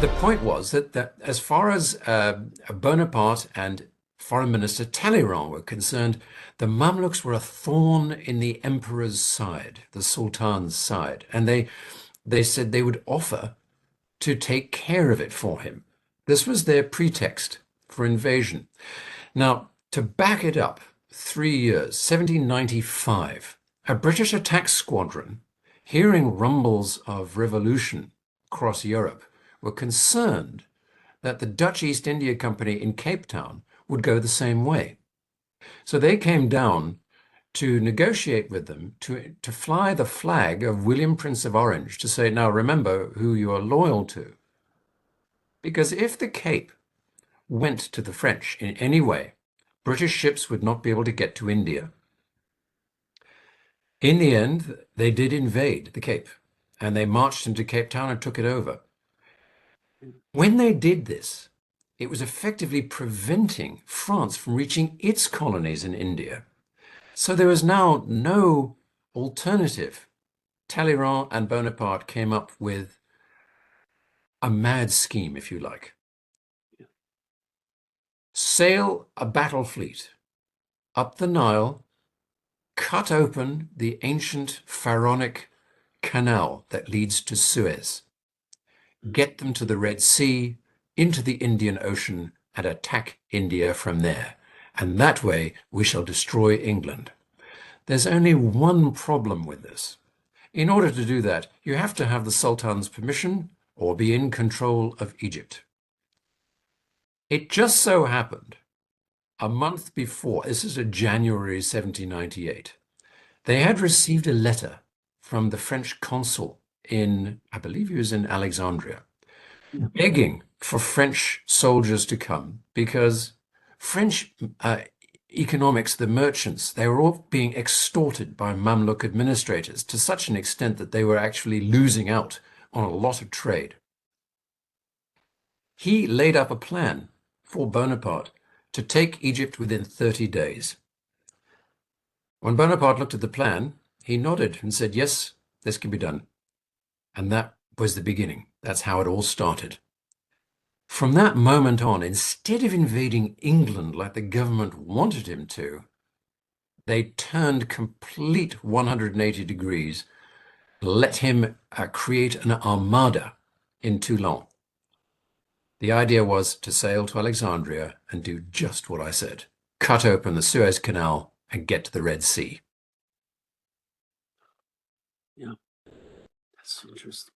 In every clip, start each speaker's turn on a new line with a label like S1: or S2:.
S1: The point was that as far as Bonaparte and Foreign Minister Talleyrand were concerned, the Mamluks were a thorn in the emperor's side, the sultan's side, and they said they would offer to take care of it for him. This was their pretext for invasion. Now, to back it up, 3 years, 1795, a British attack squadron, hearing rumbles of revolution across Europe, were concerned that the Dutch East India Company in Cape Town would go the same way. So they came down to negotiate with them to fly the flag of William, Prince of Orange, to say, now remember who you are loyal to. Because if the Cape went to the French in any way, British ships would not be able to get to India. In the end, they did invade the Cape, and they marched into Cape Town and took it over. When they did this, it was effectively preventing France from reaching its colonies in India. So there was now no alternative. Talleyrand and Bonaparte came up with a mad scheme, if you like. Sail a battle fleet up the Nile, cut open the ancient pharaonic canal that leads to Suez, get them to the Red Sea, into the Indian Ocean, and attack India from there. And that way we shall destroy England. There's only one problem with this. In order to do that, you have to have the Sultan's permission or be in control of Egypt. It just so happened a month before, this is January 1798, they had received a letter from the French consul in, I believe he was in Alexandria, begging for French soldiers to come because French economics, the merchants, they were all being extorted by Mamluk administrators to such an extent that they were actually losing out on a lot of trade. He laid up a plan for Bonaparte to take Egypt within 30 days. When Bonaparte looked at the plan, he nodded and said, yes, this can be done. And that was the beginning. That's how it all started. From that moment on, instead of invading England like the government wanted him to, they turned complete 180 degrees, let him create an armada in Toulon. The idea was to sail to Alexandria and do just what I said, cut open the Suez Canal and get to the Red Sea.
S2: Yeah, that's interesting.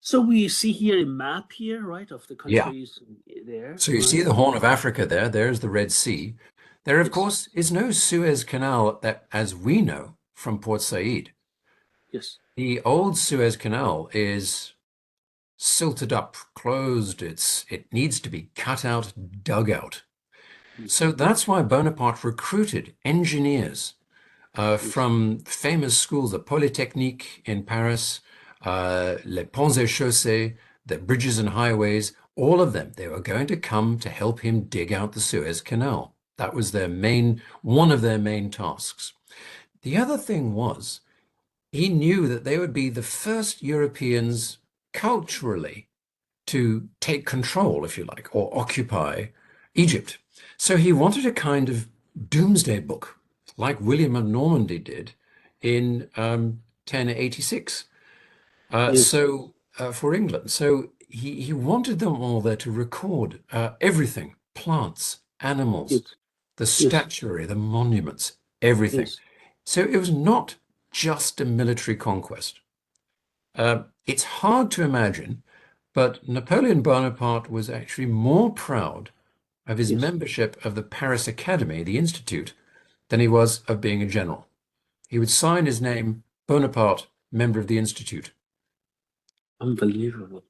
S2: So we see here a map here, right, of the countries there.
S1: So you see the Horn of Africa there. There's the Red Sea. There, of course, is no Suez Canal that, as we know from Port Said.
S2: Yes.
S1: The old Suez Canal is silted up, closed. It needs to be cut out, dug out. So that's why Bonaparte recruited engineers from famous schools, the Polytechnique in Paris, les ponts et chaussées, the bridges and highways, all of them. They were going to come to help him dig out the Suez Canal. That was one of their main tasks. The other thing was, he knew that they would be the first Europeans culturally to take control, if you like, or occupy Egypt. So he wanted a kind of doomsday book, like William of Normandy did in 1086. For England. So he wanted them all there to record everything, plants, animals, the statuary, the monuments, everything. So it was not just a military conquest. It's hard to imagine, but Napoleon Bonaparte was actually more proud of his membership of the Paris Academy, the Institute, than he was of being a general. He would sign his name, Bonaparte, member of the Institute.
S2: Unbelievable.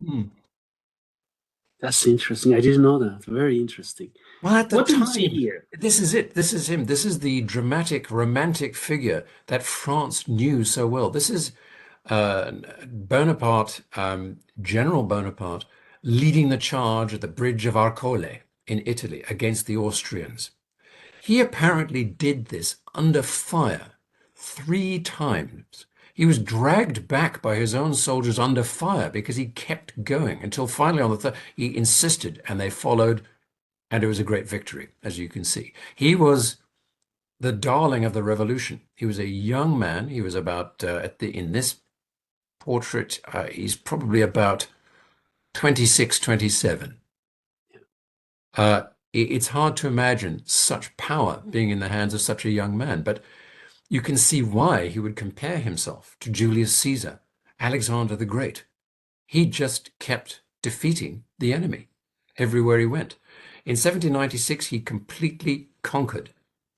S2: That's interesting. I didn't know that. Very interesting.
S1: Well, at the
S2: what do
S1: time,
S2: you see here?
S1: This is it. This is him. This is the dramatic, romantic figure that France knew so well. This is Bonaparte, General Bonaparte, leading the charge at the bridge of Arcole in Italy against the Austrians. He apparently did this under fire 3 times. He was dragged back by his own soldiers under fire because he kept going until finally on the third, he insisted and they followed, and it was a great victory, as you can see. He was the darling of the revolution. He was a young man. He was about, in this portrait, he's probably about 26, 27. It's hard to imagine such power being in the hands of such a young man, but you can see why he would compare himself to Julius Caesar, Alexander the Great. He just kept defeating the enemy everywhere he went. In 1796, he completely conquered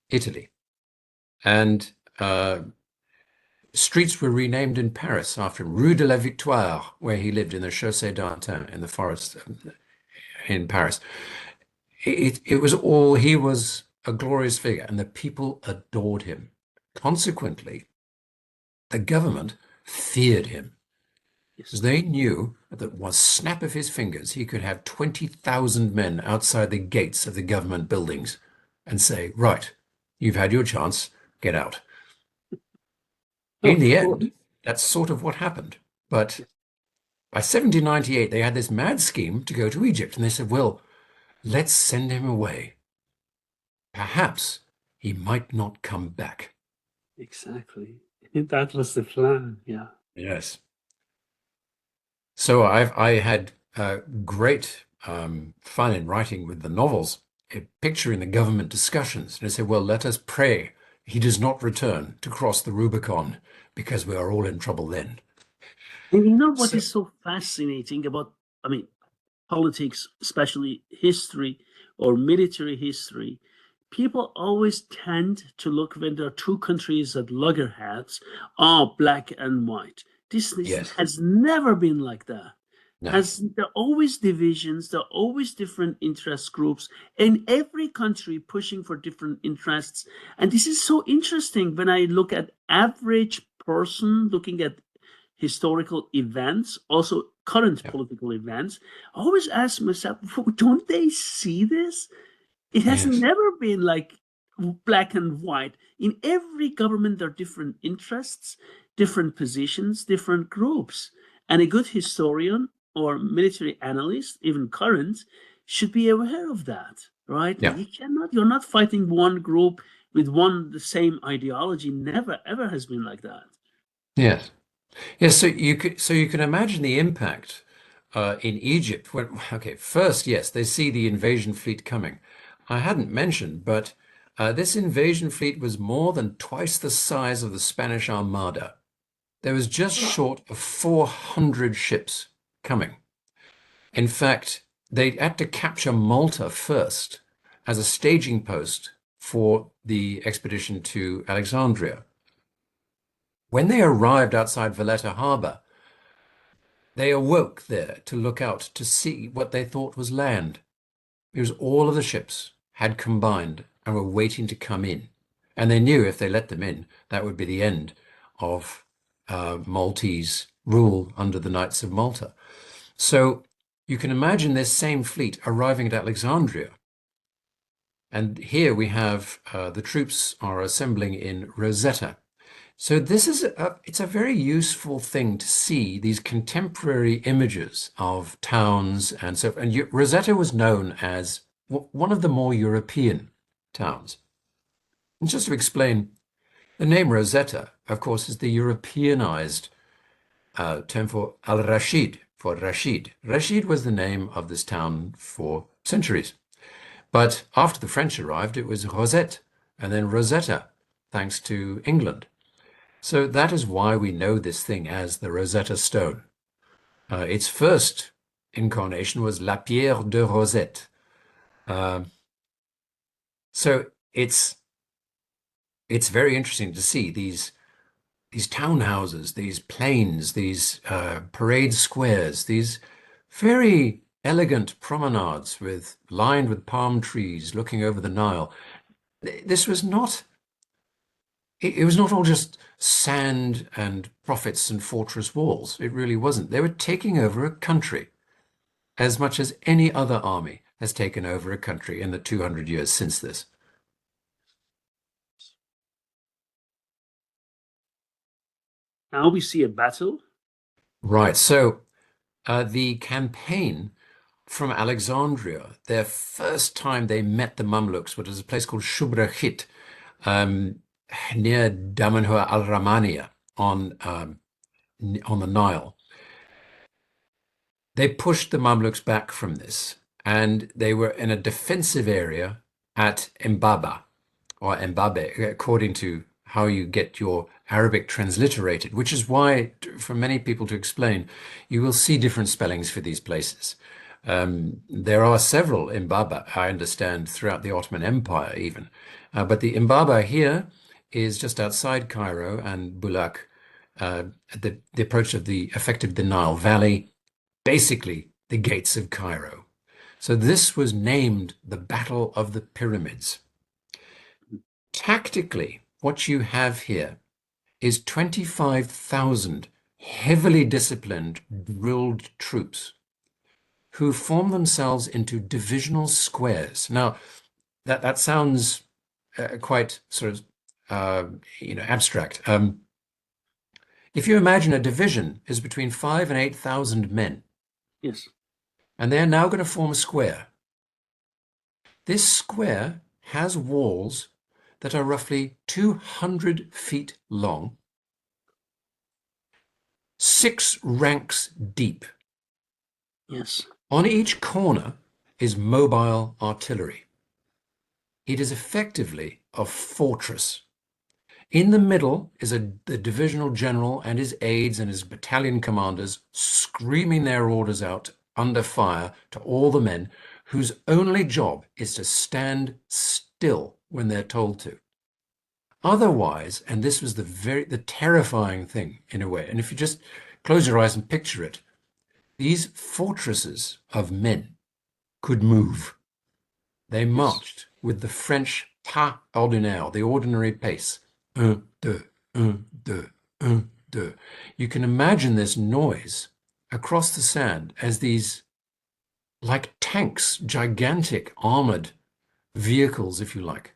S1: Italy. And streets were renamed in Paris after him. Rue de la Victoire, where he lived in the Chaussée d'Antin, in the forest in Paris. It was all, he was a glorious figure, and the people adored him. Consequently, the government feared him, because they knew that with a snap of his fingers, he could have 20,000 men outside the gates of the government buildings and say, right, you've had your chance, get out. In the end, that's sort of what happened. But by 1798, they had this mad scheme to go to Egypt, and they said, well, let's send him away. Perhaps he might not come back.
S2: Exactly. That was the plan, yeah.
S1: Yes. So I had great fun in writing with the novels, picturing the government discussions. And I said, well, let us pray he does not return to cross the Rubicon, because we are all in trouble then.
S2: And you know what is so fascinating about, I mean, politics, especially history or military history? People always tend to look when there are two countries at loggerheads, black and white. This has never been like that.
S1: No.
S2: There are always divisions, there are always different interest groups, in every country pushing for different interests. And this is so interesting when I look at average person looking at historical events, also current political events. I always ask myself, don't they see this? It has never been like black and white. In every government, there are different interests, different positions, different groups. And a good historian or military analyst, even current, should be aware of that, right?
S1: Yeah.
S2: You're not fighting one group with the same ideology. Never, ever has been like that.
S1: Yes. Yes, so you can imagine the impact in Egypt when, okay, first, yes, they see the invasion fleet coming. I hadn't mentioned, but this invasion fleet was more than twice the size of the Spanish Armada. There was just short of 400 ships coming. In fact, they had to capture Malta first as a staging post for the expedition to Alexandria. When they arrived outside Valletta Harbor, they awoke there to look out to see what they thought was land. Because all of the ships had combined and were waiting to come in. And they knew if they let them in, that would be the end of Maltese rule under the Knights of Malta. So you can imagine this same fleet arriving at Alexandria. And here we have the troops are assembling in Rosetta. So this is it's a very useful thing to see these contemporary images of towns and so. And Rosetta was known as one of the more European towns. And just to explain, the name Rosetta, of course, is the Europeanized term for Al-Rashid, for Rashid. Rashid was the name of this town for centuries. But after the French arrived, it was Rosette, and then Rosetta, thanks to England. So that is why we know this thing as the Rosetta Stone. Its first incarnation was La Pierre de Rosette. So it's very interesting to see these townhouses, these plains, these parade squares, these very elegant promenades lined with palm trees looking over the Nile. This was not. It was not all just sand and prophets and fortress walls. It really wasn't. They were taking over a country as much as any other army has taken over a country in the 200 years since this.
S2: Now we see a battle.
S1: Right. So the campaign from Alexandria, their first time they met the Mamluks, which is a place called Shubrahit, um, near Damanhur al-Ramaniya on the Nile. They pushed the Mamluks back from this, and they were in a defensive area at Mbaba, or Mbabe, according to how you get your Arabic transliterated, which is why, for many people to explain, you will see different spellings for these places. There are several Mbaba, I understand, throughout the Ottoman Empire even. But the Mbaba here is just outside Cairo and Bulak, at the approach of the effective the Nile Valley, basically the gates of Cairo. So this was named the Battle of the Pyramids. Tactically, what you have here is 25,000 heavily disciplined, drilled troops who form themselves into divisional squares. Now, that sounds quite sort of abstract. If you imagine a division is between 5,000 and 8,000 men,
S2: Yes.
S1: and they're now going to form a square. This square has walls that are roughly 200 feet long, 6 ranks deep.
S2: Yes.
S1: On each corner is mobile artillery. It is effectively a fortress. In the middle is the divisional general and his aides and his battalion commanders screaming their orders out under fire to all the men whose only job is to stand still when they're told to. Otherwise, and this was the terrifying thing in a way, and if you just close your eyes and picture it, these fortresses of men could move. They marched with the French pas ordinaire, the ordinary pace. Un, deux, un, deux, un, deux. You can imagine this noise across the sand as these, like tanks, gigantic armored vehicles, if you like,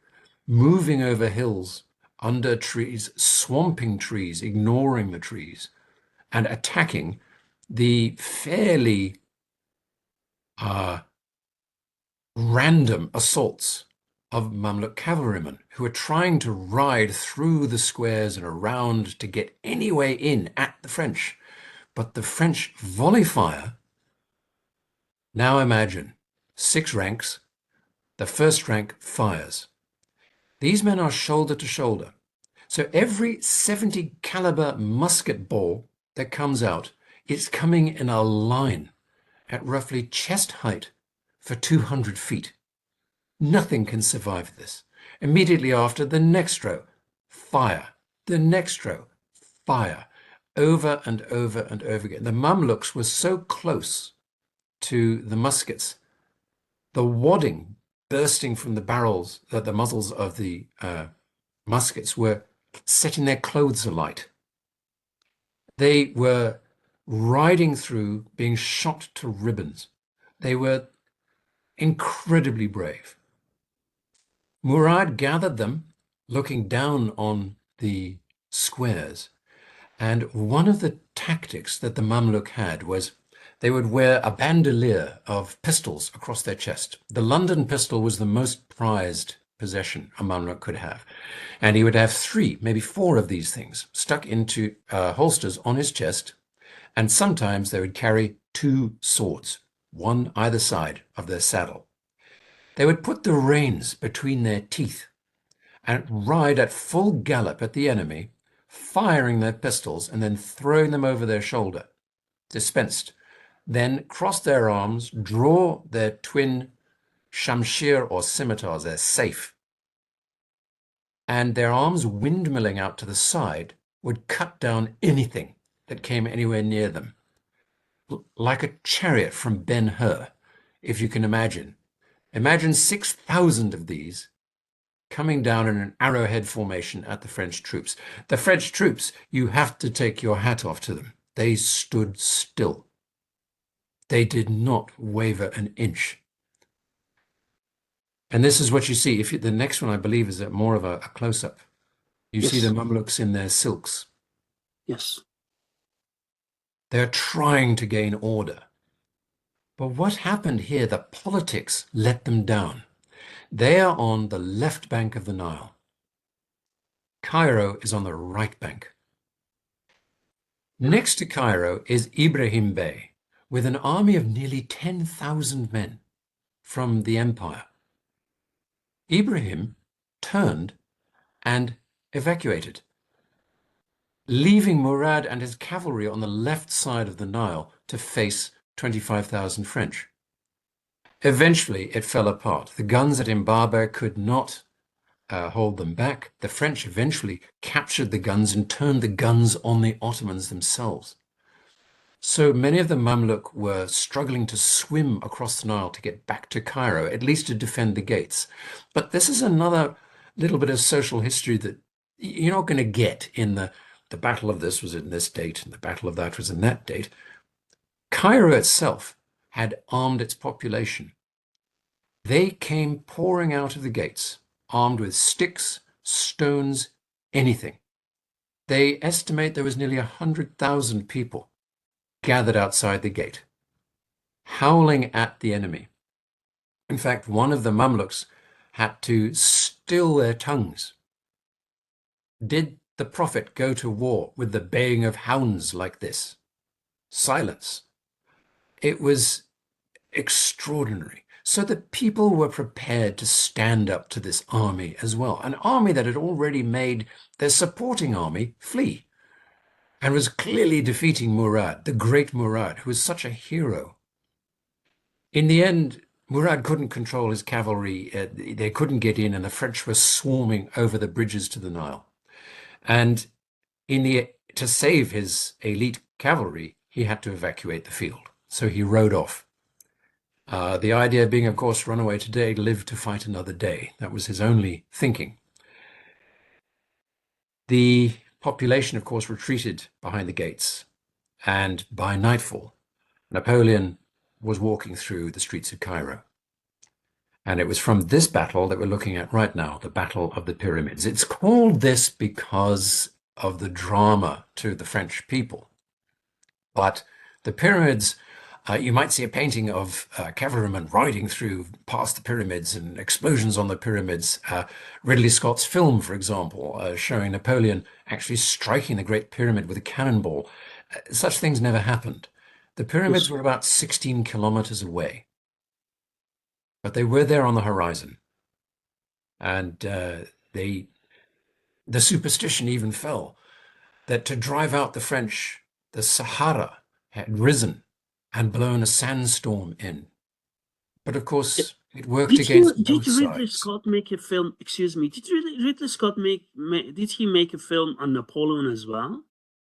S1: moving over hills, under trees, swamping trees, ignoring the trees, and attacking the fairly random assaults of Mamluk cavalrymen who are trying to ride through the squares and around to get any way in at the French. But the French volley fire, now imagine 6 ranks, the first rank fires. These men are shoulder to shoulder. So every 70 caliber musket ball that comes out is coming in a line at roughly chest height for 200 feet. Nothing can survive this. Immediately after, the next row, fire. The next row, fire. Over and over and over again. The Mamluks were so close to the muskets, the wadding bursting from the barrels, the muzzles of the muskets were setting their clothes alight. They were riding through, being shot to ribbons. They were incredibly brave. Murad gathered them, looking down on the squares, and one of the tactics that the Mamluk had was they would wear a bandolier of pistols across their chest. The London pistol was the most prized possession a Mamluk could have, and he would have 3, maybe 4 of these things stuck into holsters on his chest, and sometimes they would carry 2 swords, one either side of their saddle. They would put the reins between their teeth and ride at full gallop at the enemy, firing their pistols and then throwing them over their shoulder, dispensed, then cross their arms, draw their twin shamshir or scimitars, their safe, and their arms windmilling out to the side would cut down anything that came anywhere near them, like a chariot from Ben-Hur, if you can imagine. Imagine 6,000 of these coming down in an arrowhead formation at the French troops. The French troops, you have to take your hat off to them. They stood still. They did not waver an inch. And this is what you see. The next one, I believe, is more of a close-up. You see the Mamluks in their silks.
S2: Yes.
S1: They're trying to gain order. But what happened here, the politics let them down. They are on the left bank of the Nile. Cairo is on the right bank. Next to Cairo is Ibrahim Bey, with an army of nearly 10,000 men from the empire. Ibrahim turned and evacuated, leaving Murad and his cavalry on the left side of the Nile to face 25,000 French. Eventually, it fell apart. The guns at Mbaba could not hold them back. The French eventually captured the guns and turned the guns on the Ottomans themselves. So many of the Mamluk were struggling to swim across the Nile to get back to Cairo, at least to defend the gates. But this is another little bit of social history that you're not going to get in the battle of this was in this date and the battle of that was in that date. Cairo itself had armed its population. They came pouring out of the gates, armed with sticks, stones, anything. They estimate there was nearly 100,000 people gathered outside the gate, howling at the enemy. In fact, one of the Mamluks had to still their tongues. Did the Prophet go to war with the baying of hounds like this? Silence. It was extraordinary. So the people were prepared to stand up to this army as well, an army that had already made their supporting army flee and was clearly defeating Murad, the great Murad, who was such a hero. In the end, Murad couldn't control his cavalry. They couldn't get in, and the French were swarming over the bridges to the Nile. And to save his elite cavalry, he had to evacuate the field. So he rode off. The idea being, of course, run away today, live to fight another day. That was his only thinking. The population, of course, retreated behind the gates. And by nightfall, Napoleon was walking through the streets of Cairo. And it was from this battle that we're looking at right now, the Battle of the Pyramids. It's called this because of the drama to the French people. But the pyramids, you might see a painting of cavalrymen riding through past the pyramids and explosions on the pyramids. Ridley Scott's film, for example, showing Napoleon actually striking the Great Pyramid with a cannonball. Such things never happened. The pyramids were about 16 kilometers away, but they were there on the horizon. And the superstition even fell that to drive out the French, the Sahara had risen and blown a sandstorm in. But of course, it worked against both
S2: Did Ridley
S1: sides.
S2: Scott make a film? Excuse me. Did Ridley Scott did he make a film on Napoleon as well?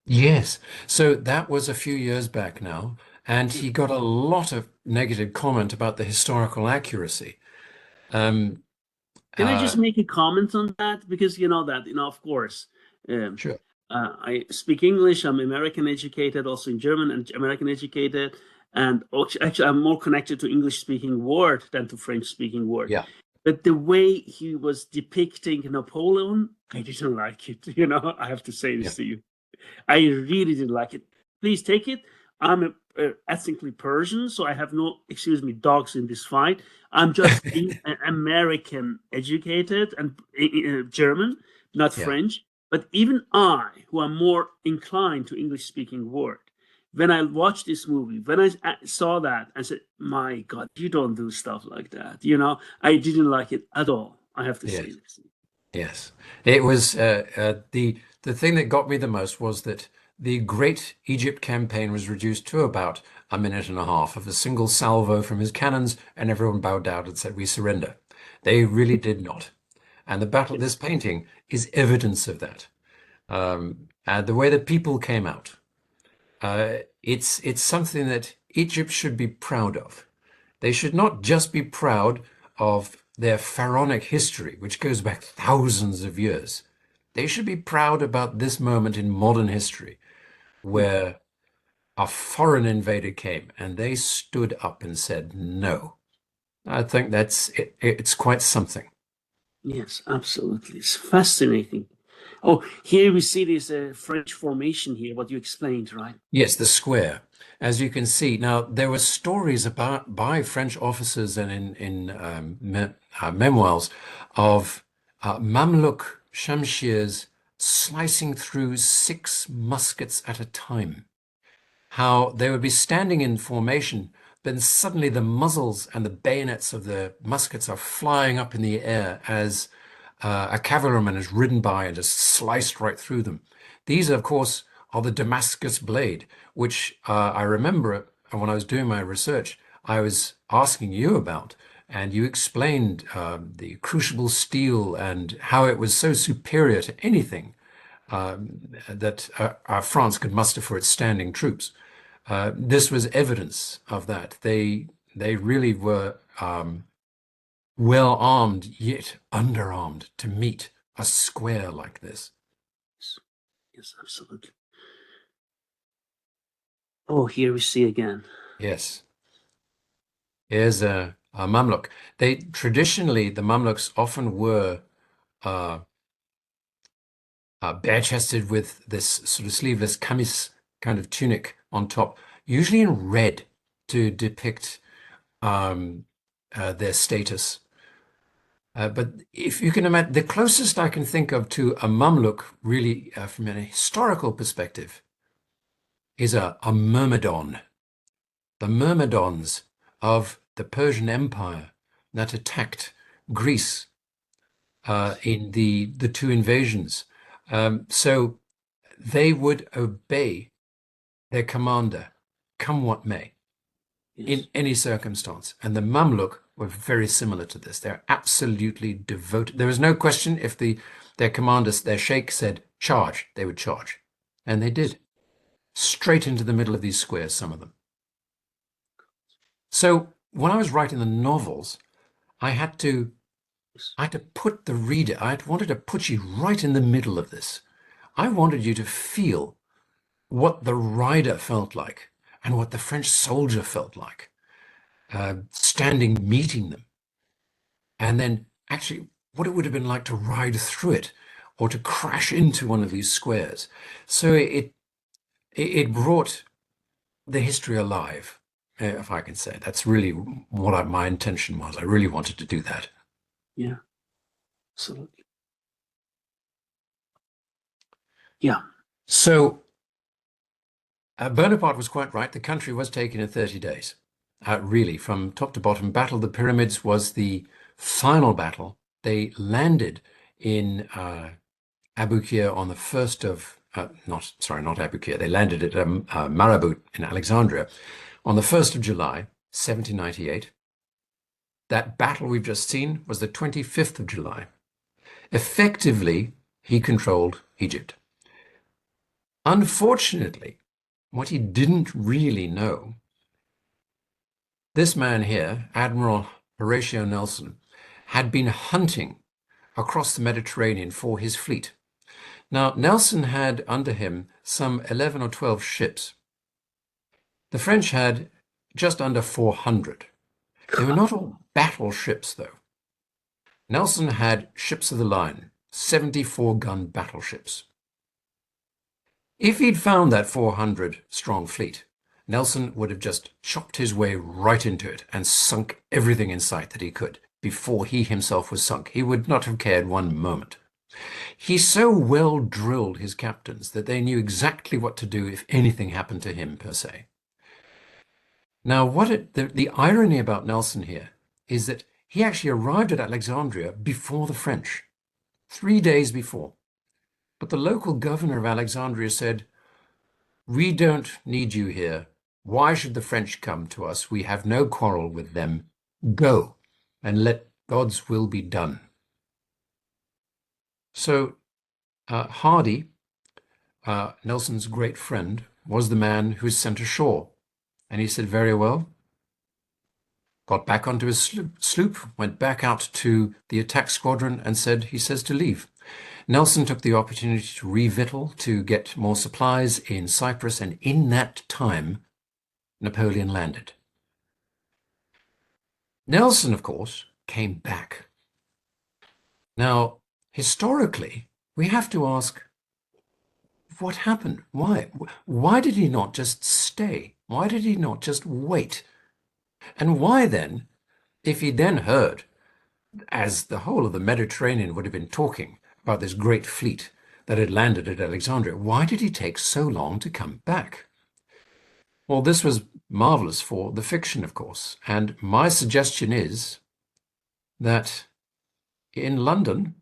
S1: Yes. So that was a few years back now, and he got a lot of negative comment about the historical accuracy.
S2: Can I just make a comment on that? Because of course,
S1: Sure.
S2: I speak English. I'm American educated, also in German and American educated. And actually, I'm more connected to English-speaking world than to French-speaking world.
S1: Yeah.
S2: But the way he was depicting Napoleon, I didn't like it. I have to say this to you. I really didn't like it. Please take it. I'm ethnically Persian, so I have no, dogs in this fight. I'm just American educated and German, not French. But even I, who am more inclined to English-speaking world, when I watched this movie, when I saw that, I said, my God, you don't do stuff like that. I didn't like it at all. I have to say this.
S1: Yes. It was the thing that got me the most was that the Great Egypt campaign was reduced to about a minute and a half of a single salvo from his cannons, and everyone bowed down and said, "We surrender." They really did not. And the battle, this painting is evidence of that. And the way that people came out, it's something that Egypt should be proud of. They should not just be proud of their pharaonic history, which goes back thousands of years. They should be proud about this moment in modern history where a foreign invader came and they stood up and said no. I think that's it. It's quite something.
S2: Yes, absolutely. It's fascinating. Oh, here we see this French formation here, what you explained, right?
S1: Yes, the square. As you can see, now there were stories about by French officers and in memoirs of Mamluk Shamshirs slicing through 6 muskets at a time. How they would be standing in formation, then suddenly the muzzles and the bayonets of the muskets are flying up in the air as a cavalryman is ridden by and just sliced right through them. These, of course, are the Damascus blade, which I remember when I was doing my research, I was asking you about, and you explained the crucible steel and how it was so superior to anything that France could muster for its standing troops. This was evidence of that. They really were well armed yet underarmed to meet a square like this.
S2: Yes, absolutely. Oh, here we see again.
S1: Yes. Here's a Mamluk. They traditionally, the Mamluks often were bare-chested with this sort of sleeveless kamis kind of tunic on top, usually in red to depict their status. But if you can imagine, the closest I can think of to a Mamluk, really, from a historical perspective, is a myrmidon. The myrmidons of the Persian Empire that attacked Greece in the 2 invasions. So they would obey their commander, come what may, in any circumstance. And the Mamluk were very similar to this. They're absolutely devoted. There was no question if their commander, their sheikh said, charge, they would charge. And they did. Straight into the middle of these squares, some of them. So when I was writing the novels, I had to put the reader, I wanted to put you right in the middle of this. I wanted you to feel what the rider felt like and what the French soldier felt like, standing, meeting them. And then actually what it would have been like to ride through it or to crash into one of these squares. So it brought the history alive, if I can say. That's really what my intention was. I really wanted to do that.
S2: Yeah, absolutely. Yeah.
S1: So Bonaparte was quite right. The country was taken in 30 days. Really, from top to bottom. Battle of the Pyramids was the final battle. They landed in Abukir on the 1st of, not Abukir. They landed at Marabut in Alexandria on the 1st of July, 1798. That battle we've just seen was the 25th of July. Effectively, he controlled Egypt. Unfortunately, what he didn't really know, this man here, Admiral Horatio Nelson, had been hunting across the Mediterranean for his fleet. Now, Nelson had under him some 11 or 12 ships. The French had just under 400. They were not all battleships, though. Nelson had ships of the line, 74-gun battleships. If he'd found that 400-strong fleet, Nelson would have just chopped his way right into it and sunk everything in sight that he could before he himself was sunk. He would not have cared one moment. He so well drilled his captains that they knew exactly what to do if anything happened to him, per se. Now, the irony about Nelson here is that he actually arrived at Alexandria before the French, 3 days before. But the local governor of Alexandria said, "We don't need you here. Why should the French come to us? We have no quarrel with them. Go, and let God's will be done." So Hardy, Nelson's great friend, was the man who was sent ashore. And he said, very well. Got back onto his sloop, went back out to the attack squadron and he says to leave. Nelson took the opportunity to revictual, to get more supplies in Cyprus, and in that time, Napoleon landed. Nelson, of course, came back. Now, historically, we have to ask, what happened? Why? Why did he not just stay? Why did he not just wait? And why then, if he then heard, as the whole of the Mediterranean would have been talking about this great fleet that had landed at Alexandria, why did he take so long to come back? Well, this was marvelous for the fiction, of course. And my suggestion is that in London,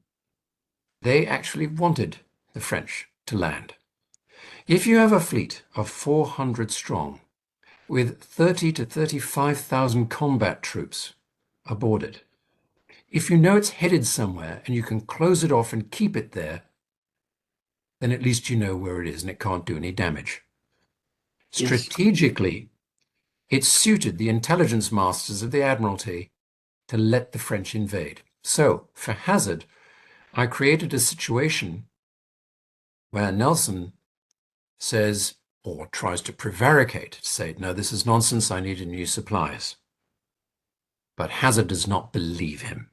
S1: they actually wanted the French to land. If you have a fleet of 400 strong, with 30 to 35,000 combat troops aboard it, if you know it's headed somewhere and you can close it off and keep it there, then at least you know where it is and it can't do any damage.
S2: Yes.
S1: Strategically, it suited the intelligence masters of the Admiralty to let the French invade. So, for hazard, I created a situation where Nelson says, or tries to prevaricate, to say, no, this is nonsense, I need new supplies. But Hazard does not believe him.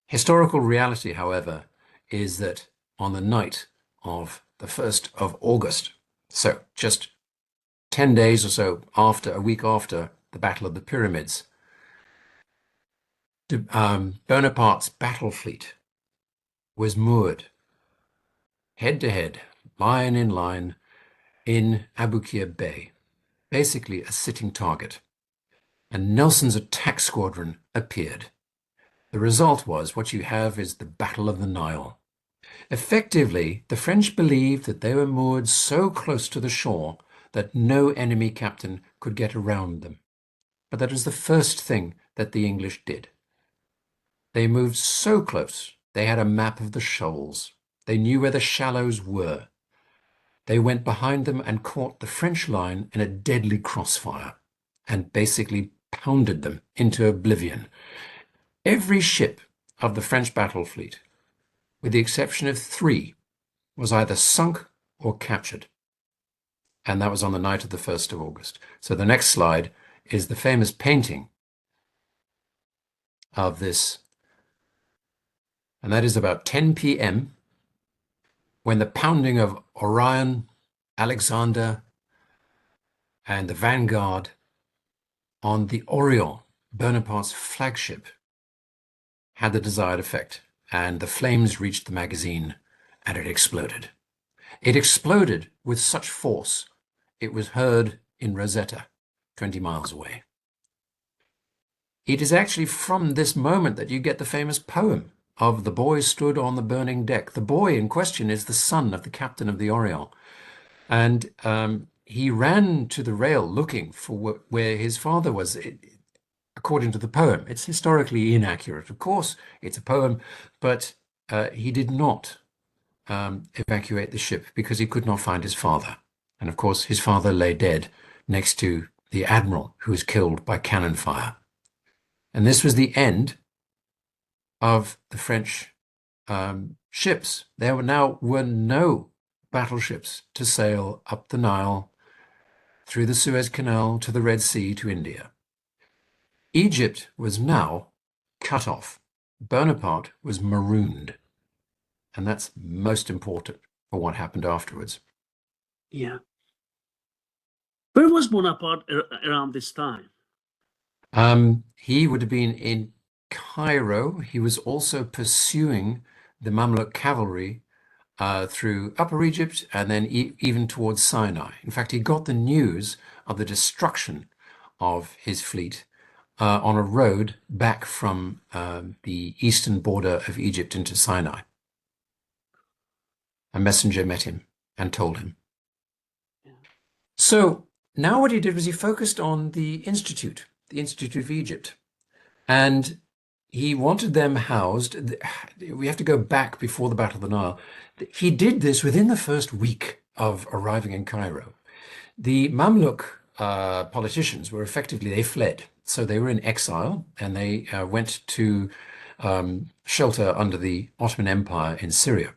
S1: Historical reality, however, is that on the night of the 1st of August, so just 10 days or so after, a week after the Battle of the Pyramids, Bonaparte's battle fleet was moored head to head, line in line, in Aboukir Bay, basically a sitting target. And Nelson's attack squadron appeared. The result was what you have is the Battle of the Nile. Effectively, the French believed that they were moored so close to the shore that no enemy captain could get around them. But that was the first thing that the English did. They moved so close, they had a map of the shoals. They knew where the shallows were. They went behind them and caught the French line in a deadly crossfire and basically pounded them into oblivion. Every ship of the French battle fleet, with the exception of 3, was either sunk or captured. And that was on the night of the 1st of August. So the next slide is the famous painting of this. And that is about 10 p.m. when the pounding of Orion, Alexander, and the Vanguard on the Oriole, Bonaparte's flagship, had the desired effect, and the flames reached the magazine, and it exploded. It exploded with such force, it was heard in Rosetta, 20 miles away. It is actually from this moment that you get the famous poem of the boy stood on the burning deck. The boy in question is the son of the captain of the Oriole. And he ran to the rail looking for where his father was. According to the poem, it's historically inaccurate. Of course, it's a poem, but he did not evacuate the ship because he could not find his father. And of course, his father lay dead next to the admiral who was killed by cannon fire. And this was the end of the French ships. There were no battleships to sail up the Nile, through the Suez Canal, to the Red Sea, to India. Egypt was now cut off. Bonaparte was marooned. And that's most important for what happened afterwards.
S2: Yeah. Where was Bonaparte around this time?
S1: He would have been in Cairo. He was also pursuing the Mamluk cavalry through Upper Egypt and then even towards Sinai. In fact, he got the news of the destruction of his fleet on a road back from the eastern border of Egypt into Sinai. A messenger met him and told him. Yeah. So now what he did was he focused on the Institute of Egypt. And he wanted them housed. We have to go back before the Battle of the Nile. He did this within the first week of arriving in Cairo. The Mamluk politicians were they fled. So they were in exile and they went to shelter under the Ottoman Empire in Syria.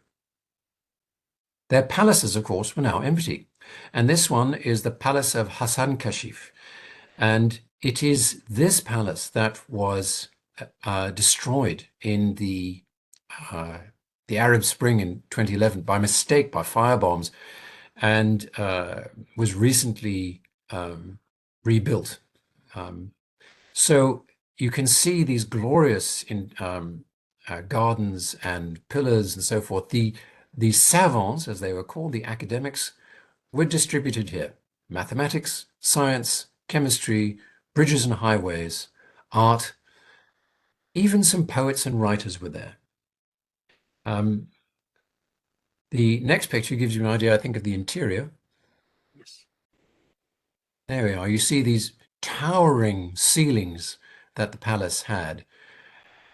S1: Their palaces, of course, were now empty. And this one is the palace of Hassan Kashif. And it is this palace that was destroyed in the the Arab Spring in 2011 by mistake, by firebombs, and was recently rebuilt. So you can see these glorious gardens and pillars and so forth. The savants, as they were called, the academics, were distributed here. Mathematics, science, chemistry, bridges and highways, art, even some poets and writers were there. The next picture gives you an idea, I think, of the interior.
S2: Yes.
S1: There we are. You see these towering ceilings that the palace had.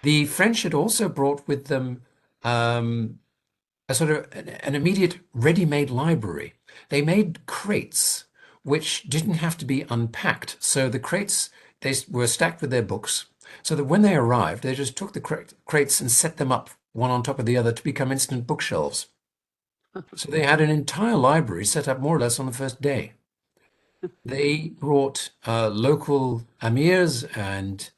S1: The French had also brought with them a sort of an immediate ready-made library. They made crates which didn't have to be unpacked. So the crates, they were stacked with their books, so that when they arrived, they just took the crates and set them up one on top of the other to become instant bookshelves. So they had an entire library set up more or less on the first day. They brought local amirs and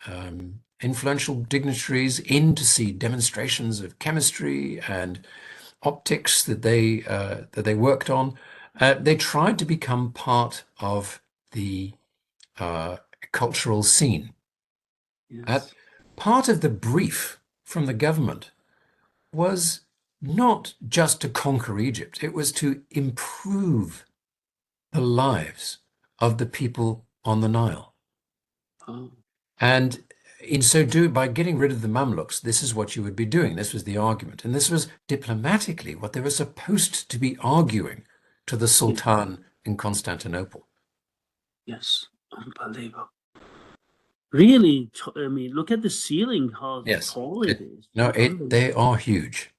S1: influential dignitaries in to see demonstrations of chemistry and optics that they worked on. They tried to become part of the cultural scene.
S2: Yes.
S1: Part of the brief from the government was not just to conquer Egypt, it was to improve the lives of the people on the Nile.
S2: Oh.
S1: And in so doing, by getting rid of the Mamluks, this is what you would be doing. This was the argument. And this was diplomatically what they were supposed to be arguing to the Sultan in Constantinople.
S2: Yes. Unbelievable. Really, I mean, look at the ceiling, how
S1: Yes.
S2: tall it is.
S1: No, they are huge.